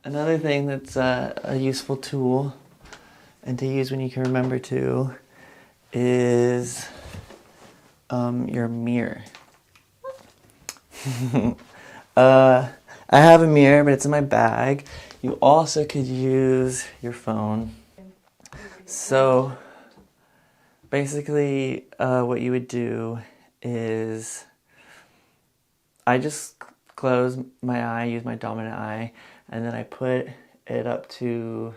Another thing that's a useful tool and to use when you can remember to is your mirror. I have a mirror, but it's in my bag. You also could use your phone. So basically what you would do is I just close my eye, use my dominant eye, and then I put it up to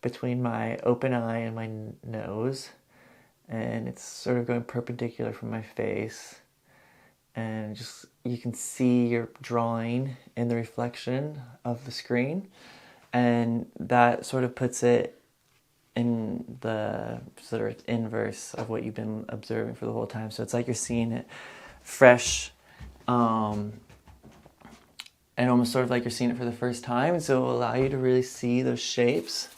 between my open eye and my nose, and it's sort of going perpendicular from my face, and just you can see your drawing in the reflection of the screen, and that sort of puts it in the sort of inverse of what you've been observing for the whole time. So it's like you're seeing it fresh, and almost sort of like you're seeing it for the first time. And so it will allow you to really see those shapes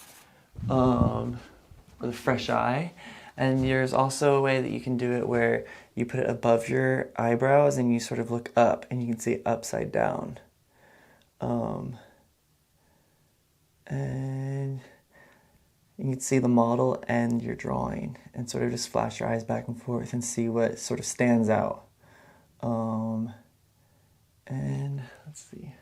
with a fresh eye. And there's also a way that you can do it where you put it above your eyebrows and you sort of look up and you can see it upside down. And you can see the model and your drawing and sort of just flash your eyes back and forth and see what sort of stands out. And let's see.